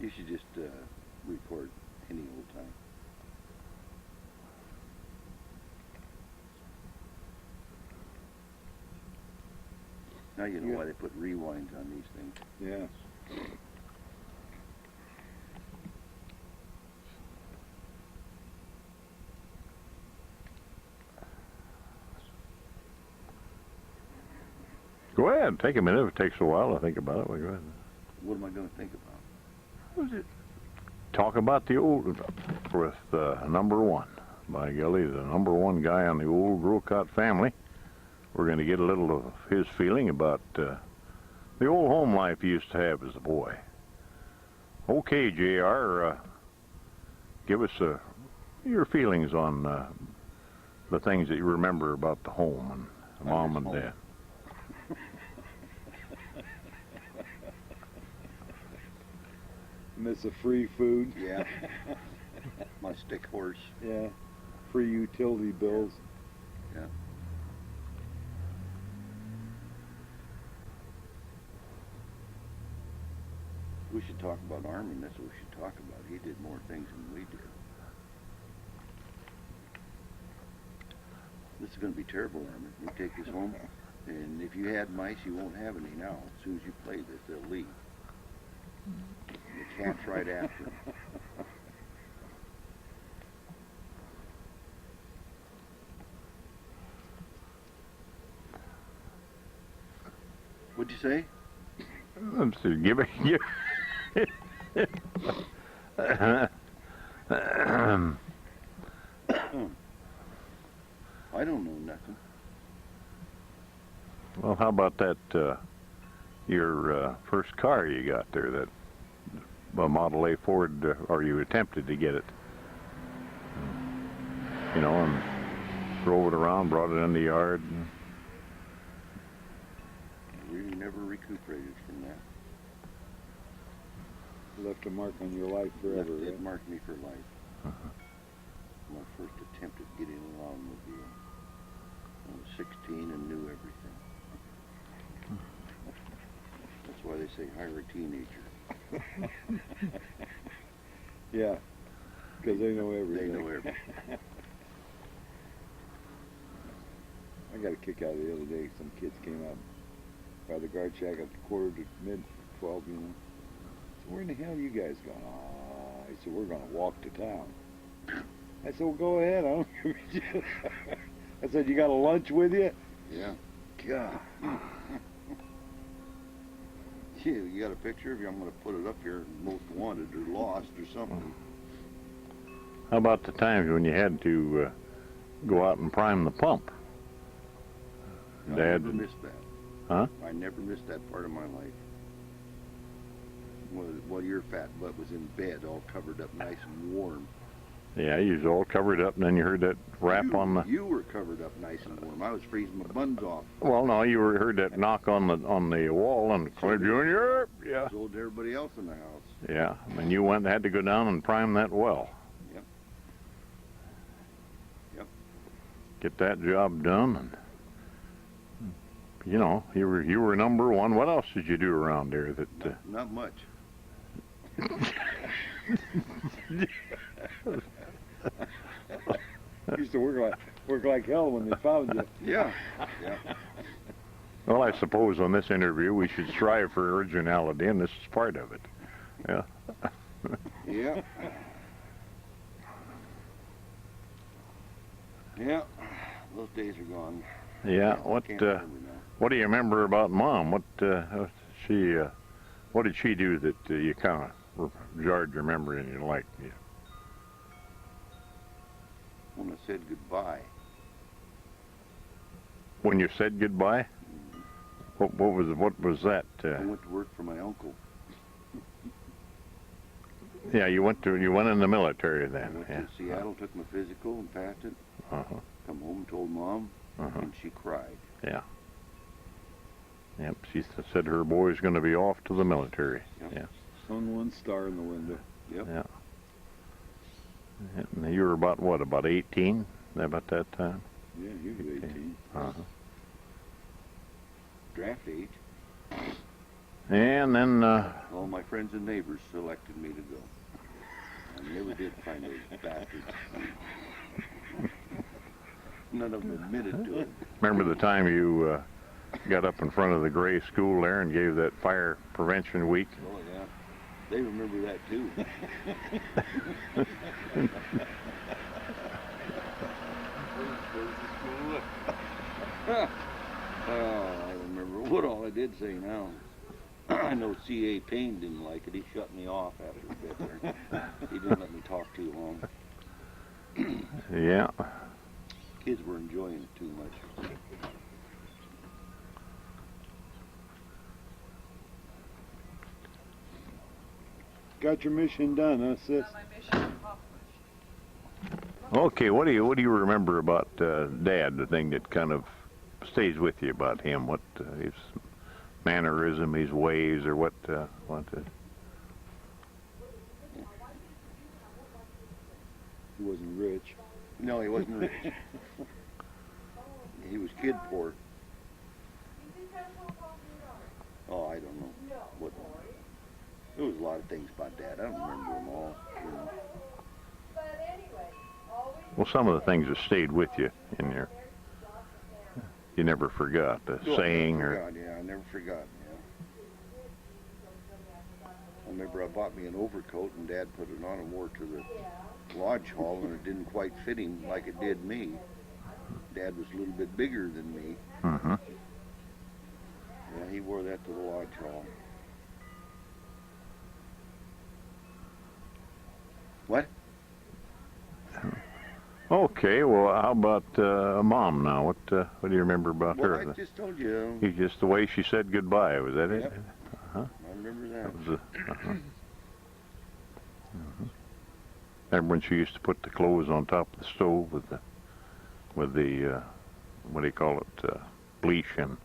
You should just record any old time. Now you know why they put rewinds on these things. Yes. Go ahead, take a minute. If it takes a while to think about it, well, go ahead. What am I going to think about? What was it? Talk about the old, with number one. By golly, the number one guy on the old Grocott family. We're going to get a little of his feeling about the old home life he used to have as a boy. Okay, JR, give us your feelings on the things that you remember about the home and mom and dad. Miss the free food. Yeah. My stick horse. Yeah. Free utility bills. Yeah. We should talk about Armand. That's what we should talk about. He did more things than we did. This is going to be terrible, Armand. You take this home, and if you had mice, you won't have any now. As soon as you play this, they'll leave. The cat's right after them. What'd you say? Let's see, give it. I don't know nothing. Well, how about that, your first car you got there, that Model A Ford, or you attempted to get it, you know, and drove it around, brought it in the yard. And We never recuperated from that. Left a mark on your life forever, It right? marked me for life. My first attempt at getting an automobile. I was 16 and knew everything. That's why they say hire a teenager. Yeah. Because they know everything. They know everything. I got a kick out of the other day. Some kids came out by the guard shack at the quarter to mid-12, you know. So where in the hell are you guys going? I said, we're going to walk to town. I said, well, go ahead. I don't give a shit. I said, you got a lunch with you? Yeah. God. Yeah, you got a picture of you? I'm going to put it up here, most wanted or lost or something. how about the times when you had to go out and prime the pump? I Dad, never missed that. huh? I never missed that part of my life. While your fat butt was in bed, all covered up nice and warm. Yeah, you was all covered up, and then you heard that rap on the. You were covered up nice and warm. I was freezing my buns off. Well, no, you heard that knock on the wall, and Clint Jr. Yeah. So did everybody else in the house. Yeah, and you had to go down and prime that well. Yep. Yep. Get that job done, and you know you were number one. What else did you do around there? That Not much. Used to work like hell when they found you. Yeah. Yeah. Well, I suppose on this interview we should strive for originality, and this is part of it. Yeah. Yeah. Yeah. Those days are gone. Yeah. Can't remember now. What do you remember about Mom? What what did she do that you kind of jarred your memory and you liked? Yeah. When I said goodbye. When you said goodbye, what was that? I went to work for my uncle. Yeah, you went in the military I then. went Yeah. to Seattle, took my physical and passed it. Uh-huh. Come home and told Mom, Uh-huh. and she cried. Yeah. Yep. She said her boy's going to be off to the military. Yep. Yeah. Hung one star in the window. Yep. Yeah. And you were about 18 about that time? Yeah, he was 18. Uh-huh. Draft age. And then, All my friends and neighbors selected me to go. I never did find those bastards. None of them admitted to it. remember the time you got up in front of the Gray School there and gave that fire prevention week? Oh, yeah. They remember that, too. Oh, I remember what all I did say now. I know C.A. Payne didn't like it. He shut me off after a bit there. He didn't let me talk too long. Yeah. Kids were enjoying it too much. Got your mission done, huh, sis? Okay, what do you remember about Dad? The thing that kind of stays with you about him? What his mannerism, his ways, or what? He wasn't rich. No, he wasn't rich. He was kid poor. Oh, I don't know. What? There was a lot of things about Dad. I don't remember them all. You know. Well, some of the things that stayed with you in your, you never forgot the saying or. Yeah, I never forgot. Yeah. I remember I bought me an overcoat and Dad put it on and wore it to the lodge hall, and it didn't quite fit him like it did me. Dad was a little bit bigger than me. Mm-hmm. Yeah, he wore that to the lodge hall. What? Okay, well, how about Mom now? What do you remember about Well, her? I just told you. He just the way she said goodbye. Was that it? Yep. Uh-huh. I remember that. That was uh-huh. Mm-hmm. Remember when she used to put the clothes on top of the stove with the what do you call it, bleach, and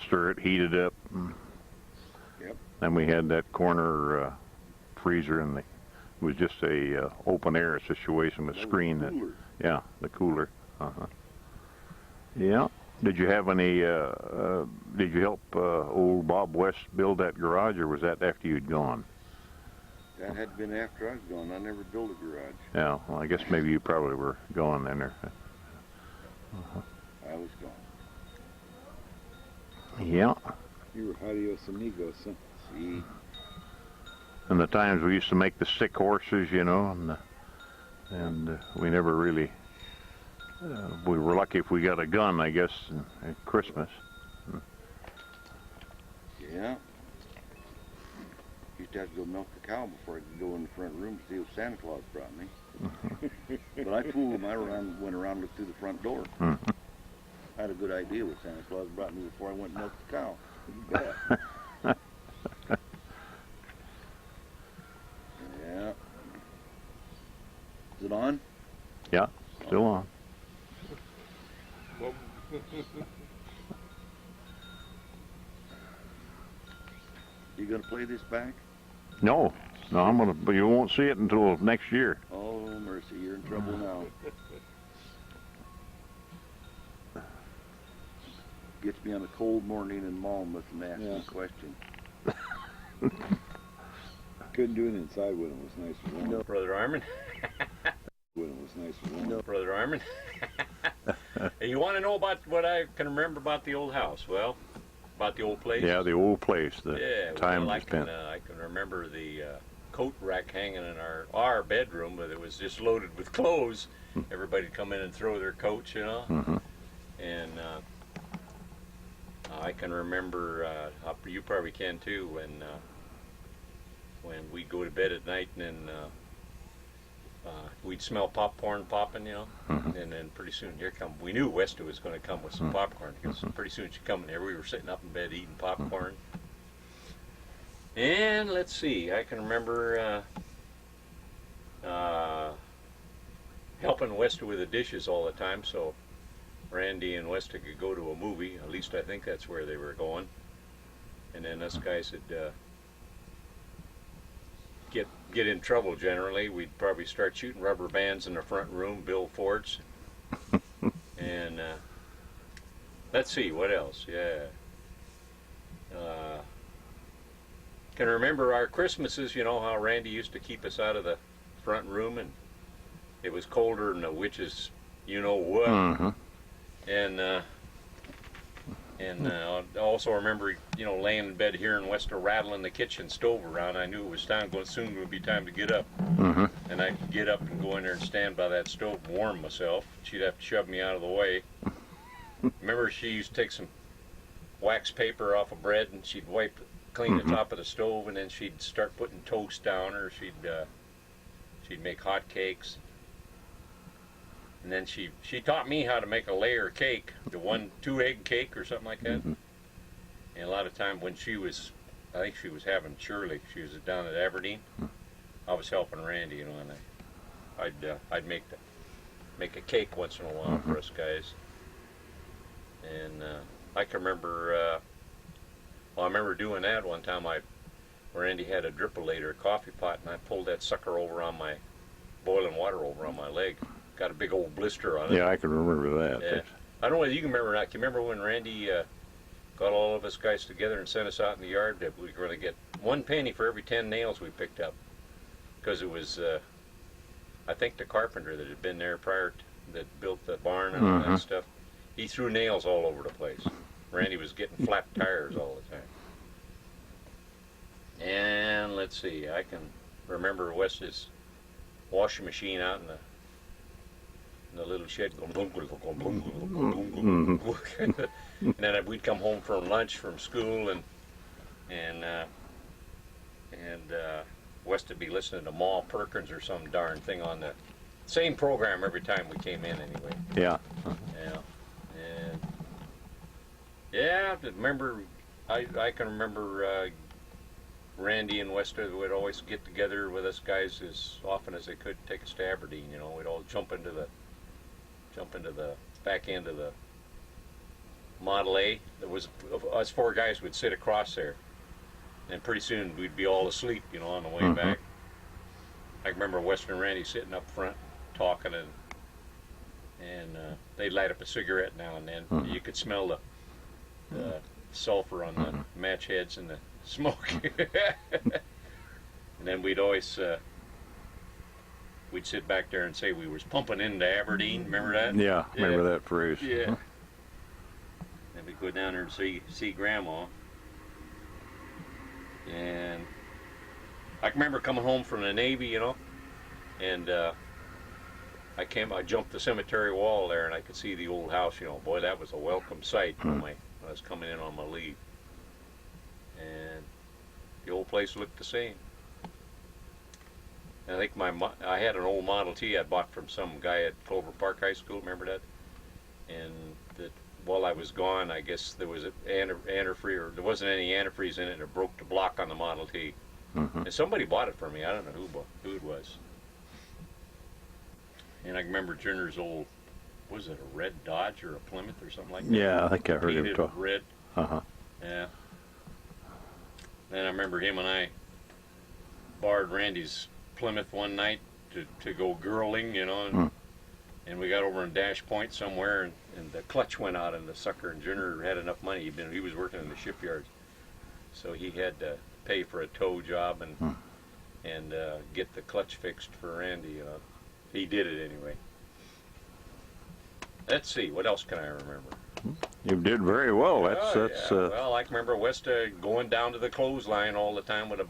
stir it, heat it up. Yep. Then we had that corner freezer, and it was just a open air situation with screen. That, yeah, the cooler. Uh-huh. Yeah. Did you have any? Did you help old Bob West build that garage, or was that after you'd gone? That had been after I was gone. I never built a garage. Yeah. Well, I guess maybe you probably were gone then. Or, I was gone. yeah. You were adios amigos, huh? See, And the times we used to make the sick horses, you know, and we never really. We were lucky if we got a gun, I guess, at Christmas. yeah. Used to have to go milk the cow before I could go in the front room to see if Santa Claus brought me. But I fooled him. I went around and looked through the front door. Mhm. I had a good idea what Santa Claus brought me before I went and milked the cow. You bet. Yeah. Is it on? Yeah, still on. You gonna play this back? No, I'm gonna. But you won't see it until next year. Oh mercy, you're in trouble now. Gets me on a cold morning in Monmouth and asks me a question. Couldn't do it inside when it was nice and warm. No. Brother Armand. When it was nice and warm. No. Brother Armand. You want to know about what I can remember about the old house? Well, about the old place? Yeah, the old place, the Yeah, time well, spent. I can remember the coat rack hanging in our bedroom, but it was just loaded with clothes. Everybody'd come in and throw their coats, you know. Mm-hmm. And I can remember, you probably can too, when we'd go to bed at night and then we'd smell popcorn popping, you know, and then pretty soon we knew Westa was going to come with some popcorn, because pretty soon she'd come in there. We were sitting up in bed eating popcorn. And let's see, I can remember helping Westa with the dishes all the time, so Randy and Westa could go to a movie. At least I think that's where they were going. And then us guys would get in trouble generally. We'd probably start shooting rubber bands in the front room, Bill Forts. And let's see, what else? Yeah. can remember our Christmases, you know, how Randy used to keep us out of the front room, and it was colder than the witches, you know what. Mm-hmm. And I also remember, you know, laying in bed hearing Wester rattling the kitchen stove around. I knew it was time, soon would be time to get up. Mm-hmm. And I'd get up and go in there and stand by that stove and warm myself. She'd have to shove me out of the way. Remember, she used to take some wax paper off of bread, and she'd clean the top of the stove, and then she'd start putting toast down, or she'd make hot cakes. And then she taught me how to make a layer cake, the 2-egg cake or something like that. Mm-hmm. And a lot of time when I think she was having Shirley. She was down at Aberdeen. I was helping Randy, you know, and I'd make a cake once in a while for us guys. And I can remember, I remember doing that one time. Randy had a drippolator, a coffee pot, and I pulled that sucker over on my boiling water over on my leg. Got a big old blister on it. Yeah, I can remember that. Yeah. I don't know whether you can remember or not. Can you remember when Randy got all of us guys together and sent us out in the yard that we were going to get 1 penny for every 10 nails we picked up? Because it was, I think, the carpenter that had been there prior that built the barn and all that stuff. He threw nails all over the place. Randy was getting flat tires all the time. And let's see, I can remember Wes's washing machine out in the little shed going blunk, blunk, blunk, blunk, blunk, blunk, blunk. And then we'd come home from lunch from school, and West would be listening to Ma Perkins or some darn thing on the same program every time we came in anyway. Yeah. Yeah. And yeah, I can remember Randy and Wester would always get together with us guys as often as they could, take us to Aberdeen. You know, we'd all jump into the back end of the Model A. There was us 4 guys would sit across there, and pretty soon we'd be all asleep, you know, on the way back. I can remember Wester and Randy sitting up front talking, and they'd light up a cigarette now and then. You could smell the sulfur on the match heads and the smoke. And then we'd always we'd sit back there and say we was pumping into Aberdeen. Remember that? Yeah, remember that phrase. Yeah. And we'd go down there and see Grandma. And I can remember coming home from the Navy, you know, and I jumped the cemetery wall there, and I could see the old house. You know, boy, that was a welcome sight when I was coming in on my leave. And the old place looked the same. And I think I had an old Model T I bought from some guy at Clover Park High School. Remember that? And that while I was gone, I guess there was an antifreeze, or there wasn't any antifreeze in it, and it broke the block on the Model T. And somebody bought it for me. I don't know who it was. And I remember Junior's old, was it a red Dodge or a Plymouth or something like that? Yeah, I think I heard him talk. Red. Yeah. Then I remember him and I borrowed Randy's Plymouth one night to go girling, you know, and we got over in Dash Point somewhere, and the clutch went out in the sucker, and Junior had enough money. He was working in the shipyards, so he had to pay for a tow job and get the clutch fixed for Randy. You know, he did it anyway. Let's see, what else can I remember? You did very well. That's well, I can remember Westa going down to the clothesline all the time with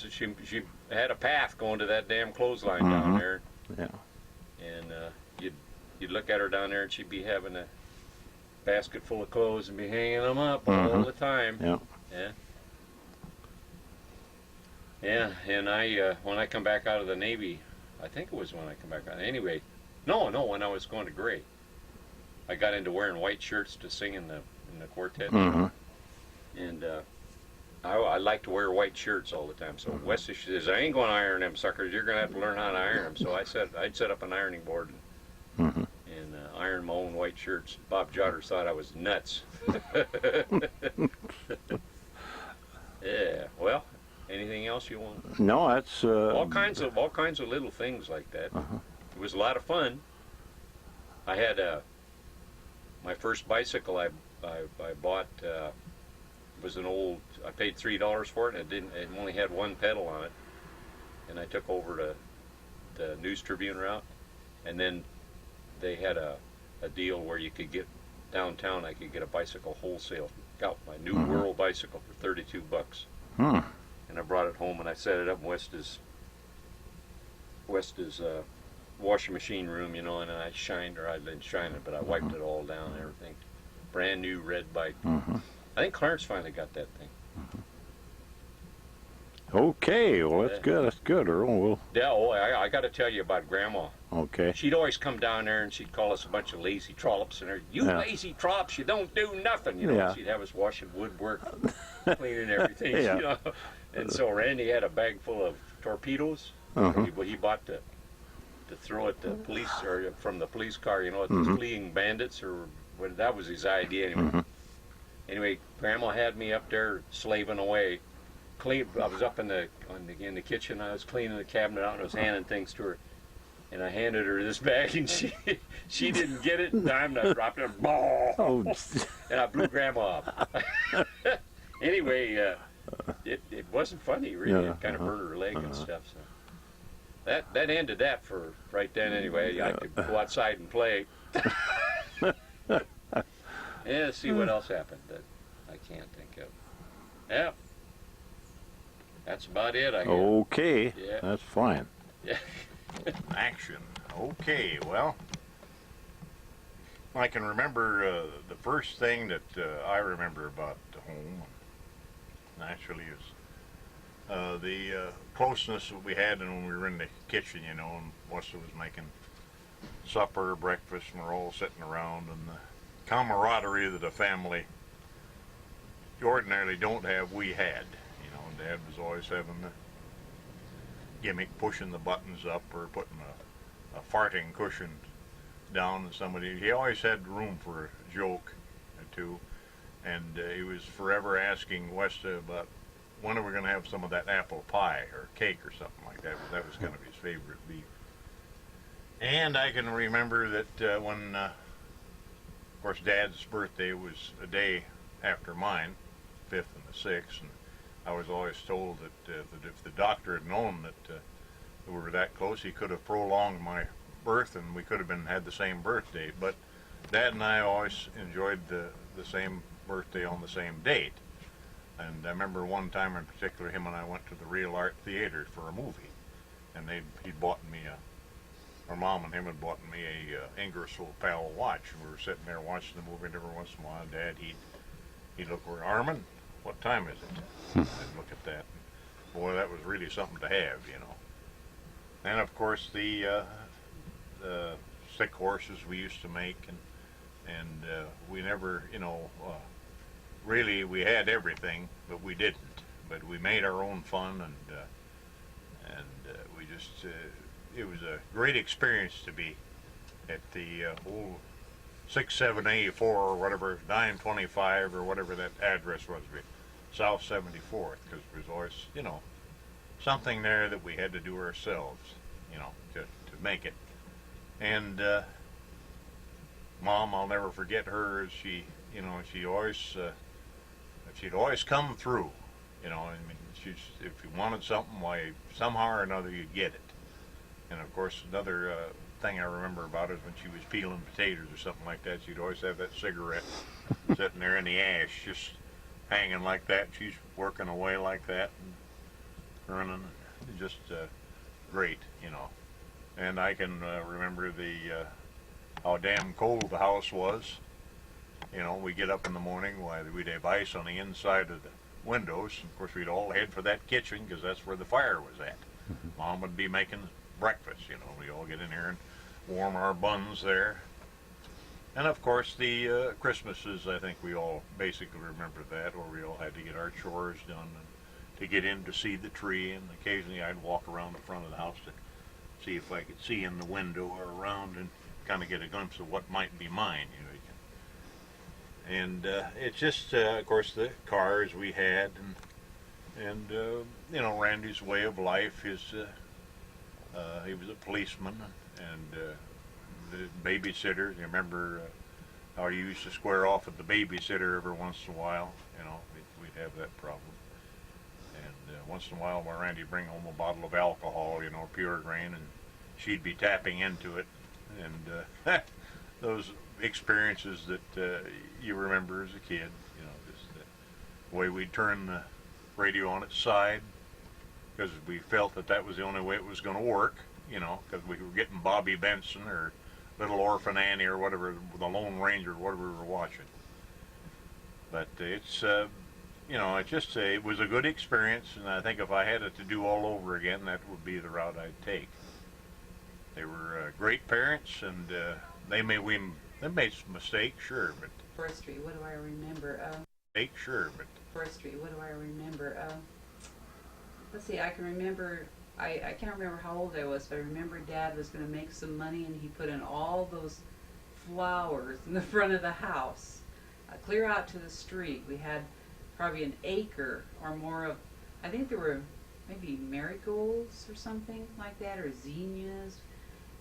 she had a path going to that damn clothesline down there. Yeah. And you'd look at her down there, and she'd be having a basket full of clothes and be hanging them up all the time. Yeah. Yeah. Yeah, and when I come back out of the Navy, I think it was when I come back out. Anyway, no, when I was going to Gray, I got into wearing white shirts to sing in the quartet, and I like to wear white shirts all the time. So Wesley says, "I ain't going to iron them suckers. You're going to have to learn how to iron them." So I'd set up an ironing board and iron my own white shirts. Bob Jotters thought I was nuts. Yeah. Well, anything else you want? No, that's all kinds of little things like that. It was a lot of fun. I had my first bicycle I bought was an old. I paid $3 for it, and it only had one pedal on it. And I took over to the News Tribune route, and then they had a deal where you could get downtown. I could get a bicycle wholesale. Got my New World bicycle for $32. Hmm. And I brought it home and I set it up in West's washing machine room, and I didn't shine it, but I wiped it all down and everything. Brand new red bike. Mm-hmm. I think Clarence finally got that thing. Okay, well, that's good. That's good, Earl. Well, Yeah, I got to tell you about Grandma. okay. She'd always come down there and she'd call us a bunch of lazy trollops, and you Yeah. lazy trollops, you don't do nothing, Yeah. She'd have us washing woodwork, cleaning everything, Yeah. And so Randy had a bag full of torpedoes. Uh-huh. He bought to throw at the police, or from the police car, at the fleeing bandits, or what, that was his idea anyway. Mm-hmm. Anyway, Grandma had me up there slaving away. I was up in the kitchen. I was cleaning the cabinet out, and I was handing things to her. And I handed her this bag, and she didn't get it in time. And I dropped it, Oh, and I blew Grandma up. Anyway, it wasn't funny, really. Yeah, It kind of hurt her leg and stuff. So that ended that for right then. Anyway, I could go outside and play. Yeah, see what else happened that I can't think of. Yeah. That's about it, I guess. okay. Yeah. That's fine. Yeah. Action. Okay, well, I can remember the first thing that I remember about home, naturally, is the closeness that we had when we were in the kitchen, and Westa was making supper, breakfast, and we're all sitting around, and the camaraderie that a family ordinarily don't have, we had. Dad was always having the gimmick, pushing the buttons up or putting a farting cushion down, and he always had room for a joke or two, and he was forever asking Westa about when are we going to have some of that apple pie or cake or something like that. That was kind of his favorite beef. And I can remember that when, of course, Dad's birthday was a day after mine, 5th and the 6th, and I was always told that if the doctor had known that we were that close, he could have prolonged my birth, and we could have had the same birthday. But Dad and I always enjoyed the same birthday on the same date. And I remember one time in particular, him and I went to the Real Art Theater for a movie, and he'd bought me our mom and him had bought me a Ingersoll Powell watch, and we were sitting there watching the movie, and every once in a while, Dad, he'd look over, Armand, what time is it? I'd look at that. Boy, that was really something to have, And of course, the stick horses we used to make, and we never, really we had everything, but we didn't. But we made our own fun, and we just, it was a great experience to be at the old 6784 or whatever, 925 or whatever that address was, South 74th, because there was always, something there that we had to do ourselves, to make it. And Mom, I'll never forget her. She'd always come through, if you wanted something, why, somehow or another you'd get it. And of course, another thing I remember about it is when she was peeling potatoes or something like that, she'd always have that cigarette sitting there in the ash, just hanging like that. She's working away like that and running, just great, And I can remember how damn cold the house was. We get up in the morning, we'd have ice on the inside of the windows. Of course, we'd all head for that kitchen because that's where the fire was at. Mom would be making breakfast, we all get in here and warm our buns there. And of course the Christmases, I think we all basically remember that, where we all had to get our chores done and to get in to see the tree, and occasionally I'd walk around the front of the house to see if I could see in the window or around and kind of get a glimpse of what might be mine, And it's just, of course, the cars we had, and Randy's way of life is, he was a policeman, and the babysitter. You remember how he used to square off with the babysitter every once in a while. We'd have that problem. And once in a while, my Randy bring home a bottle of alcohol, you know, pure grain, and she'd be tapping into it. And those experiences that you remember as a kid, you know, just the way we'd turn the radio on its side because we felt that that was the only way it was going to work, you know, because we were getting Bobby Benson or Little Orphan Annie or whatever, the Lone Ranger, whatever we were watching. But it's, you know, it was a good experience, and I think if I had it to do all over again, that would be the route I'd take. They were great parents, and they made some mistakes, sure, but Forestry, what do I remember? Forestry, what do I remember? Let's see, I can remember, I can't remember how old I was, but I remember Dad was going to make some money, and he put in all those flowers in the front of the house, clear out to the street. We had probably an acre or more of, I think there were maybe marigolds or something like that, or zinnias,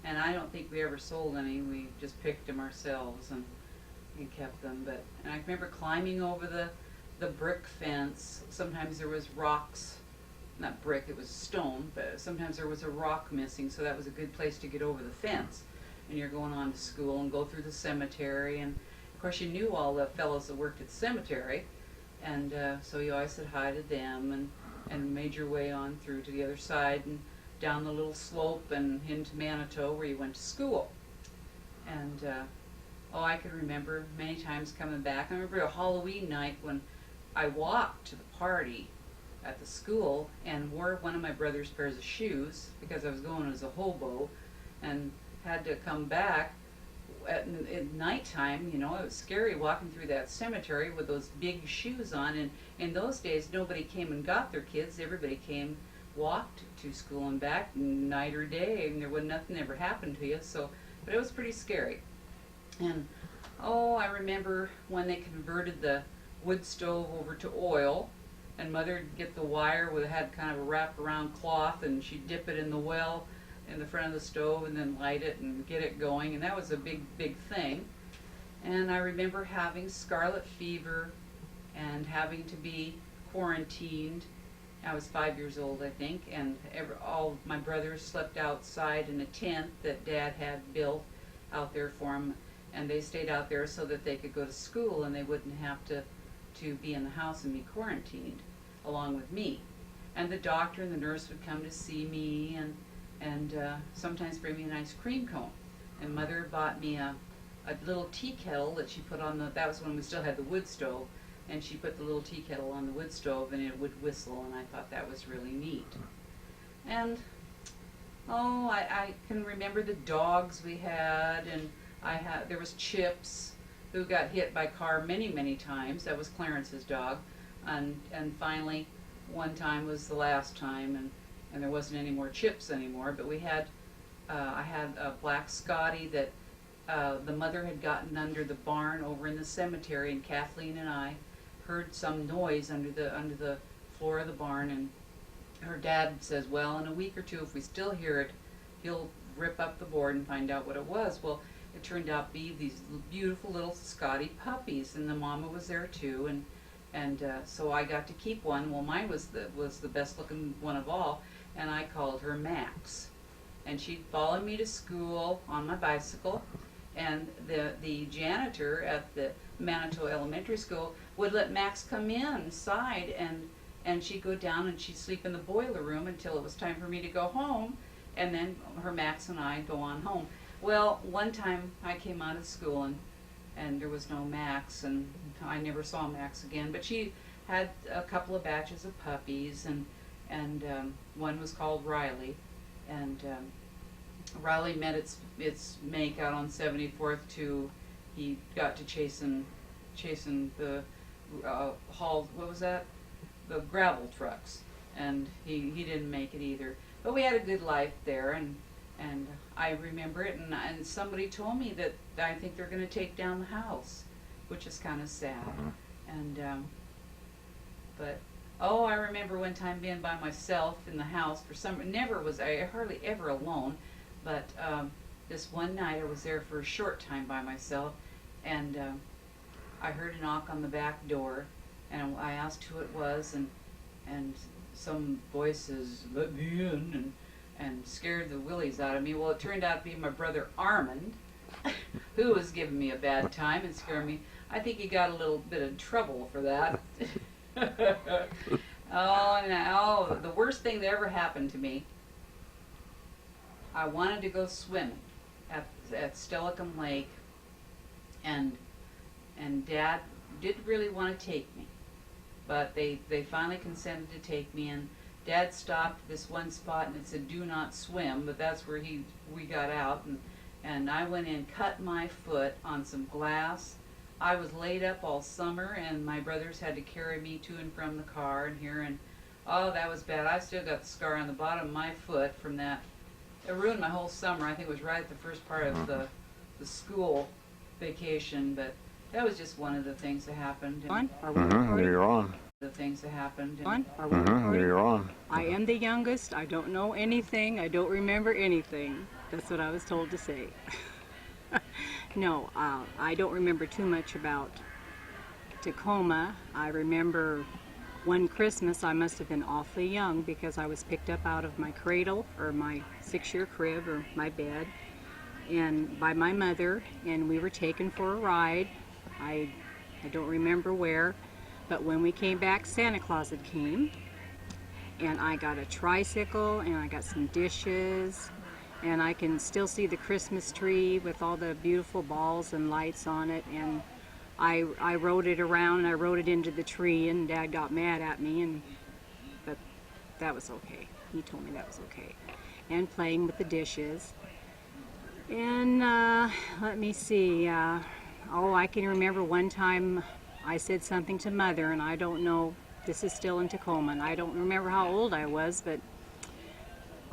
and I don't think we ever sold any. We just picked them ourselves and kept them. And I remember climbing over the brick fence. Sometimes there was rocks, not brick, it was stone, but sometimes there was a rock missing, so that was a good place to get over the fence. And you're going on to school and go through the cemetery, and of course you knew all the fellows that worked at the cemetery, and so you always said hi to them, and made your way on through to the other side and down the little slope and into Manitou where you went to school. And I can remember many times coming back. I remember a Halloween night when I walked to the party at the school and wore one of my brother's pairs of shoes because I was going as a hobo, and had to come back at nighttime. You know, it was scary walking through that cemetery with those big shoes on, and in those days nobody came and got their kids. Everybody walked to school and back night or day, and there was nothing ever happened to you. So, but it was pretty scary. And I remember when they converted the wood stove over to oil, and Mother'd get the wire had kind of a wraparound cloth, and she'd dip it in the well in the front of the stove and then light it and get it going, and that was a big thing. And I remember having scarlet fever and having to be quarantined. I was 5 years old, I think, and all my brothers slept outside in a tent that Dad had built out there for them, and they stayed out there so that they could go to school and they wouldn't have to be in the house and be quarantined along with me. And the doctor and the nurse would come to see me and sometimes bring me an ice cream cone. And Mother bought me a little tea kettle that she put on that was when we still had the wood stove, and she put the little tea kettle on the wood stove and it would whistle, and I thought that was really neat. And I can remember the dogs we had, and there was Chips, who got hit by a car many times. That was Clarence's dog, and finally one time was the last time, and there wasn't any more Chips anymore. But we had I had a black Scotty that the mother had gotten under the barn over in the cemetery, and Kathleen and I heard some noise under the floor of the barn, and her dad says, well, in a week or two, if we still hear it, he'll rip up the board and find out what it was. Well, it turned out to be these beautiful little Scotty puppies, and the mama was there too, and so I got to keep one. Well, mine was the best looking one of all, and I called her Max, and she'd follow me to school on my bicycle, and the janitor at the Manitou Elementary School would let Max come inside, and she'd go down and she'd sleep in the boiler room until it was time for me to go home, and then her Max and I go on home. Well, one time I came out of school and there was no Max, and I never saw Max again, but she had a couple of batches of puppies, and one was called Riley, and Riley met its make out on 74th too. He got to chasing the the gravel trucks, and he didn't make it either. But we had a good life there, and I remember it, and somebody told me that I think they're going to take down the house, which is kind of sad. And but I remember one time being by myself in the house I hardly ever alone, but this one night I was there for a short time by myself, and I heard a knock on the back door, and I asked who it was, and some voices let me in and scared the willies out of me. Well, it turned out to be my brother Armand, who was giving me a bad time and scaring me. I think he got a little bit of trouble for that. Oh, the worst thing that ever happened to me. I wanted to go swimming at Stellicum Lake, and Dad didn't really want to take me, but they finally consented to take me, and Dad stopped at this one spot and it said do not swim, but that's where we got out, and I went in, cut my foot on some glass. I was laid up all summer, and my brothers had to carry me to and from the car and here, and oh, that was bad. I still got the scar on the bottom of my foot from that. It ruined my whole summer. I think it was right at the first part of the school vacation, but that was just one of the things that happened. On? Are we recording? You're on. The things that happened. On? Are we recording? You're on. I am the youngest. I don't know anything. I don't remember anything. That's what I was told to say. No, I don't remember too much about Tacoma. I remember one Christmas I must have been awfully young because I was picked up out of my cradle or my 6-year crib or my bed and by my mother, and we were taken for a ride. I don't remember where, but when we came back, Santa Claus had came, and I got a tricycle and I got some dishes, and I can still see the Christmas tree with all the beautiful balls and lights on it, and I rode it around and I rode it into the tree, and Dad got mad at me, but that was okay. He told me that was okay. And playing with the dishes. And let me see. I can remember one time I said something to Mother, and I don't know, this is still in Tacoma, and I don't remember how old I was, but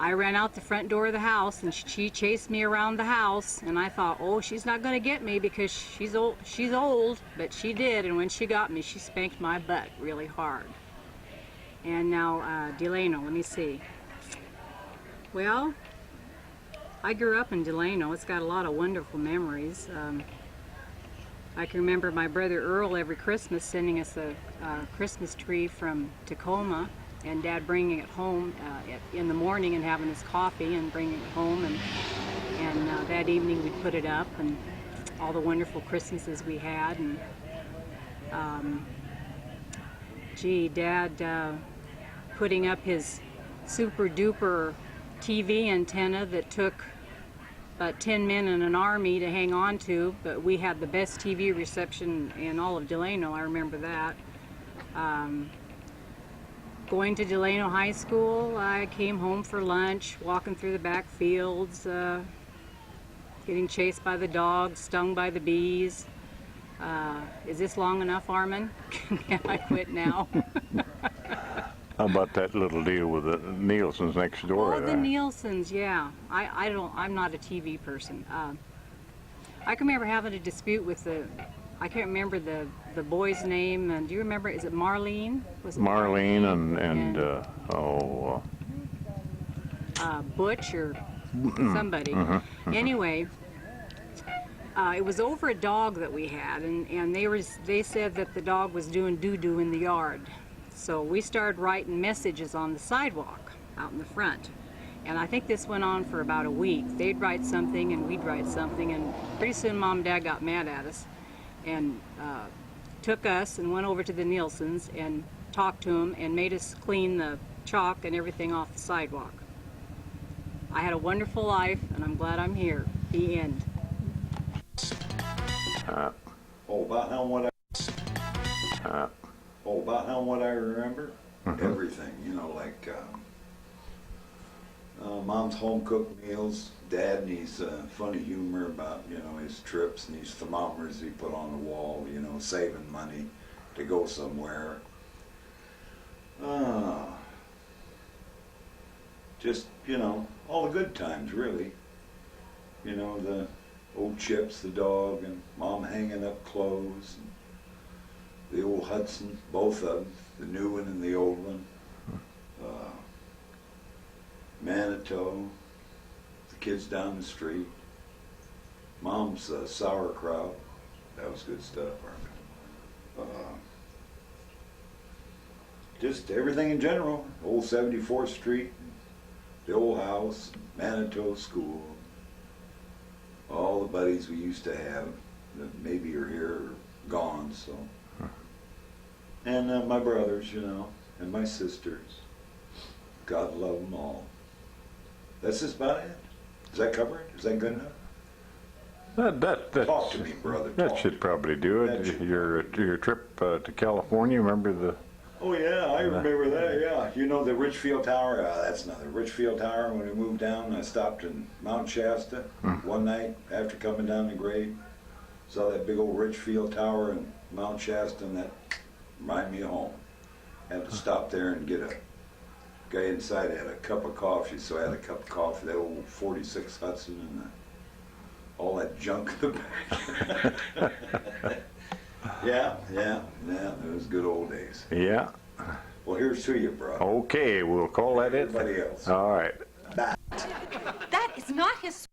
I ran out the front door of the house, and she chased me around the house, and I thought, oh, she's not going to get me because she's old, but she did, and when she got me, she spanked my butt really hard. And now, Delano, let me see. Well, I grew up in Delano. It's got a lot of wonderful memories. I can remember my brother Earl every Christmas sending us a Christmas tree from Tacoma, and Dad bringing it home in the morning and having his coffee and bringing it home, and that evening we'd put it up, and all the wonderful Christmases we had, and Dad putting up his super duper TV antenna that took about 10 men in an army to hang on to, but we had the best TV reception in all of Delano. I remember that. Going to Delano High School, I came home for lunch, walking through the back fields, getting chased by the dogs, stung by the bees. Is this long enough, Armand? Can I quit now? How about that little deal with the Nielsen's next door? Oh, the Nielsen's, yeah. I'm not a TV person. I can remember having a dispute with I can't remember the boy's name. And do you remember? Is it Marlene? Was it Marlene and Butch or somebody. Anyway, it was over a dog that we had, and they said that the dog was doing doo-doo in the yard. So we started writing messages on the sidewalk out in the front. And I think this went on for about a week. They'd write something and we'd write something, and pretty soon Mom and Dad got mad at us and took us and went over to the Nielsen's and talked to them and made us clean the chalk and everything off the sidewalk. I had a wonderful life, and I'm glad I'm here. The end. About how what I remember? Everything, like Mom's home-cooked meals, Dad and his funny humor about, his trips and his thermometers he put on the wall, saving money to go somewhere. Just, all the good times, really. The old Chips, the dog, and Mom hanging up clothes, and the old Hudson, both of them, the new one and the old one. Manitou, the kids down the street. Mom's sauerkraut, that was good stuff. just everything in general. Old 74th Street, the old house, Manitou School, all the buddies we used to have that maybe are here or gone, so. And my brothers, you know, and my sisters. God love them all. That's just about it. Does that cover it? Is that good enough? That Talk to me, brother. That Talk. should probably do That it. should- Your trip to California, remember the... Oh yeah, I remember that, yeah. You know the Richfield Tower? That's nothing. Richfield Tower, when we moved down, I stopped in Mount Shasta one night after coming down the grade. Saw that big old Richfield Tower in Mount Shasta, and that reminded me of home. Had to stop there and get a guy inside had a cup of coffee, so I had a cup of coffee, that old 46 Hudson, and all that junk in the back. Yeah, it was good old days. Yeah. Well, here's to you, bro. Okay, we'll call that it. Everybody else. All right. Bye. That is not his